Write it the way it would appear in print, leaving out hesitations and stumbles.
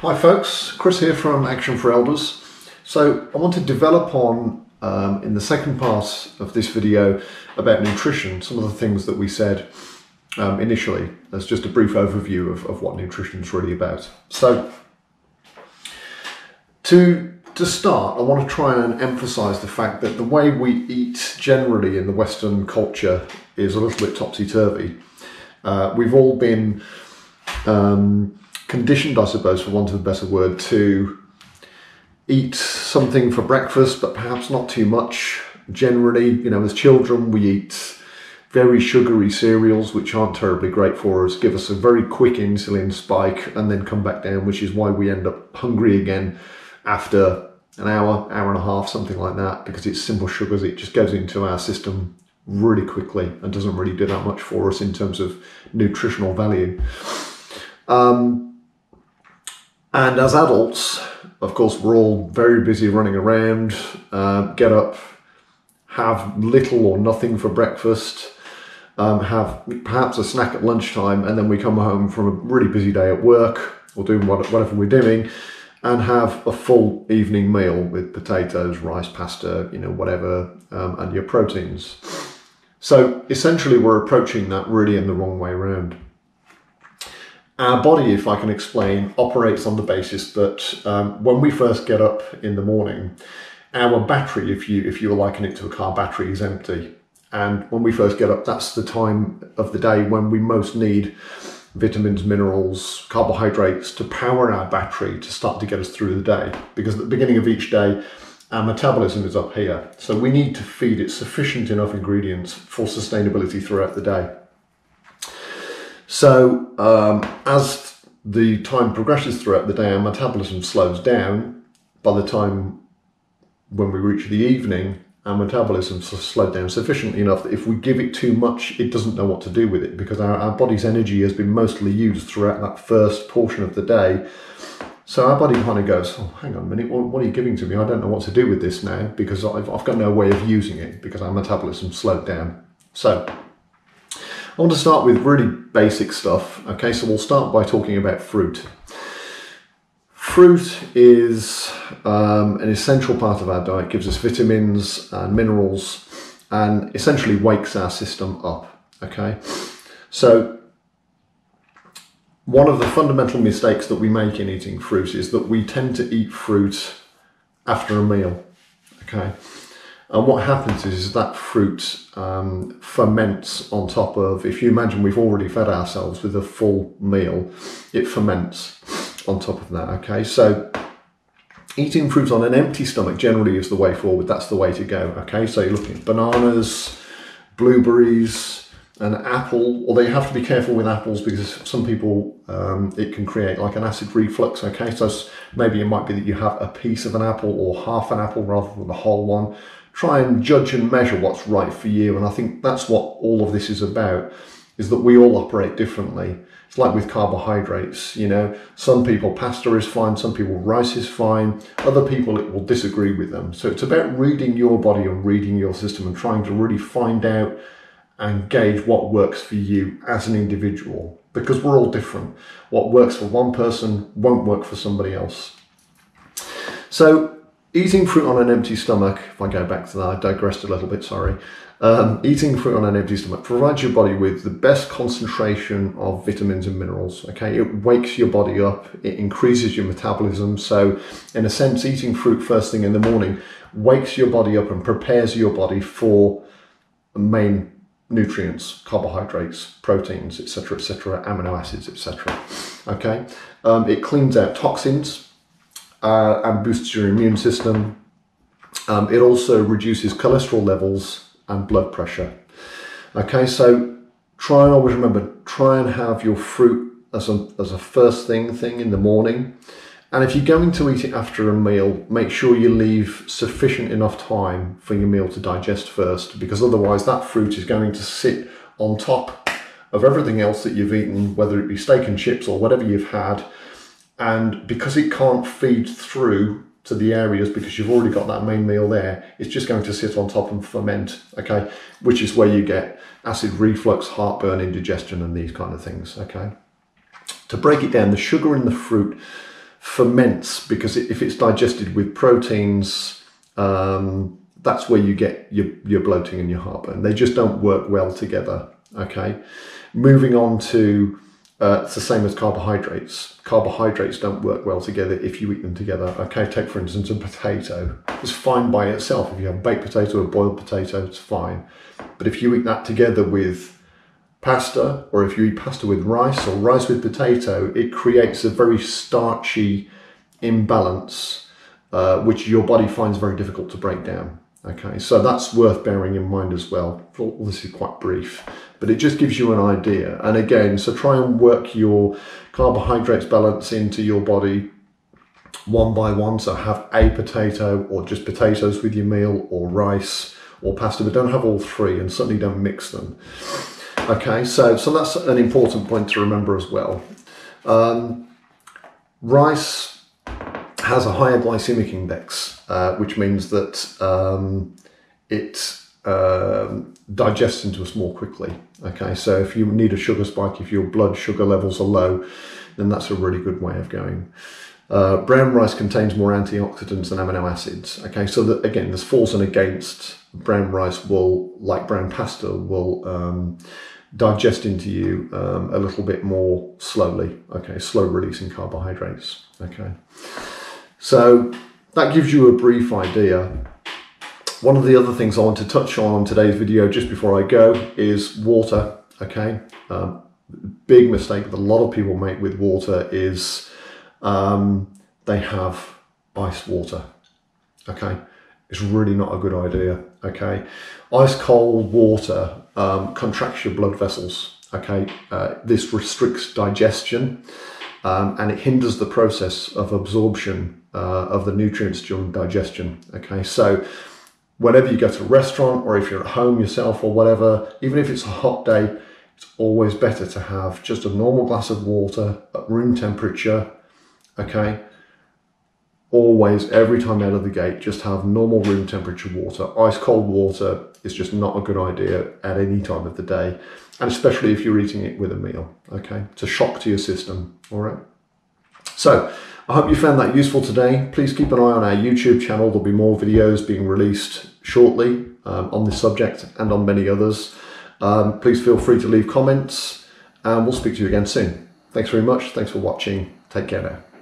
Hi folks, Chris here from Action for Elders. So I want to develop on, in the second part of this video, about nutrition, some of the things that we said initially, as just a brief overview of what nutrition is really about. So to start, I want to try and emphasize the fact that the way we eat generally in the Western culture is a little bit topsy-turvy. We've all been conditioned, I suppose, for want of a better word, to eat something for breakfast, but perhaps not too much. Generally, you know, as children, we eat very sugary cereals, which aren't terribly great for us, give us a very quick insulin spike, and then come back down, which is why we end up hungry again after an hour, hour and a half, something like that, because it's simple sugars. It just goes into our system really quickly and doesn't really do that much for us in terms of nutritional value. And as adults, of course, we're all very busy running around, get up, have little or nothing for breakfast, have perhaps a snack at lunchtime, and then we come home from a really busy day at work or doing whatever we're doing, and have a full evening meal with potatoes, rice, pasta, you know, whatever, and your proteins. So essentially we're approaching that really in the wrong way around. Our body, if I can explain, operates on the basis that when we first get up in the morning, our battery, if you liken it to a car battery, is empty. And when we first get up, that's the time of the day when we most need vitamins, minerals, carbohydrates to power our battery to start to get us through the day. Because at the beginning of each day, our metabolism is up here. So we need to feed it sufficient enough ingredients for sustainability throughout the day. So as the time progresses throughout the day, our metabolism slows down. By the time when we reach the evening, our metabolism slowed down sufficiently enough that if we give it too much, it doesn't know what to do with it, because our body's energy has been mostly used throughout that first portion of the day. So our body kind of goes, oh, hang on a minute, what are you giving to me? I don't know what to do with this now, because I've got no way of using it, because our metabolism slowed down. So I want to start with really basic stuff. Okay, so we'll start by talking about fruit. Fruit is an essential part of our diet, gives us vitamins and minerals, and essentially wakes our system up. Okay, so one of the fundamental mistakes that we make in eating fruit is that we tend to eat fruit after a meal. Okay, and what happens is that fruit ferments on top of, if you imagine we've already fed ourselves with a full meal, it ferments on top of that. Okay, so eating fruit on an empty stomach generally is the way forward. That's the way to go. Okay, so you're looking at bananas, blueberries, an apple, although you have to be careful with apples because some people, it can create like an acid reflux. Okay, so maybe it might be that you have a piece of an apple or half an apple rather than the whole one. Try and judge and measure what's right for you. And I think that's what all of this is about, is that we all operate differently. It's like with carbohydrates, you know, some people pasta is fine, some people rice is fine, other people it will disagree with them. So it's about reading your body and reading your system and trying to really find out and gauge what works for you as an individual, because we're all different. What works for one person won't work for somebody else. So eating fruit on an empty stomach, if I go back to that, I digressed a little bit, sorry. Eating fruit on an empty stomach provides your body with the best concentration of vitamins and minerals. Okay, it wakes your body up, it increases your metabolism. So in a sense, eating fruit first thing in the morning wakes your body up and prepares your body for main nutrients, carbohydrates, proteins, etc., amino acids, etc. Okay, it cleans out toxins and boosts your immune system. It also reduces cholesterol levels and blood pressure. Okay, so try and always remember, try and have your fruit as a first thing in the morning. And if you're going to eat it after a meal, make sure you leave sufficient enough time for your meal to digest first, because otherwise that fruit is going to sit on top of everything else that you've eaten, whether it be steak and chips or whatever you've had. And because it can't feed through to the areas, because you've already got that main meal there, it's just going to sit on top and ferment, okay, which is where you get acid reflux, heartburn, indigestion, and these kind of things. Okay, to break it down, the sugar in the fruit ferments, because if it's digested with proteins, that's where you get your bloating and your heartburn. They just don't work well together. Okay, moving on to it's the same as carbohydrates. Carbohydrates don't work well together if you eat them together. Okay, take for instance a potato. It's fine by itself. If you have a baked potato or a boiled potato, it's fine. But if you eat that together with pasta, or if you eat pasta with rice or rice with potato, it creates a very starchy imbalance, which your body finds very difficult to break down. Okay, so that's worth bearing in mind as well. All this is quite brief, but it just gives you an idea. And again, so try and work your carbohydrates balance into your body one by one. So have a potato or just potatoes with your meal, or rice or pasta, but don't have all three, and certainly don't mix them. Okay, so that's an important point to remember as well. Rice has a higher glycemic index, which means that it digests into us more quickly. Okay, so if you need a sugar spike, if your blood sugar levels are low, then that's a really good way of going. Brown rice contains more antioxidants than amino acids. Okay, so that, again, this falls and against. Brown rice will, like brown pasta, will digest into you a little bit more slowly. Okay, slow releasing carbohydrates. Okay. So that gives you a brief idea. One of the other things I want to touch on today's video, just before I go, is water. Okay, big mistake that a lot of people make with water is they have iced water. Okay, it's really not a good idea. Okay, ice cold water contracts your blood vessels. Okay, this restricts digestion. And it hinders the process of absorption of the nutrients during digestion. Okay, so whenever you go to a restaurant, or if you're at home yourself or whatever, even if it's a hot day, it's always better to have just a normal glass of water at room temperature. Okay, always, every time out of the gate, just have normal room temperature water. Ice cold water is just not a good idea at any time of the day, and especially if you're eating it with a meal. Okay, it's a shock to your system. All right, so I hope you found that useful today. Please keep an eye on our YouTube channel. There'll be more videos being released shortly on this subject and on many others. Please feel free to leave comments, and we'll speak to you again soon. Thanks very much. Thanks for watching. Take care now.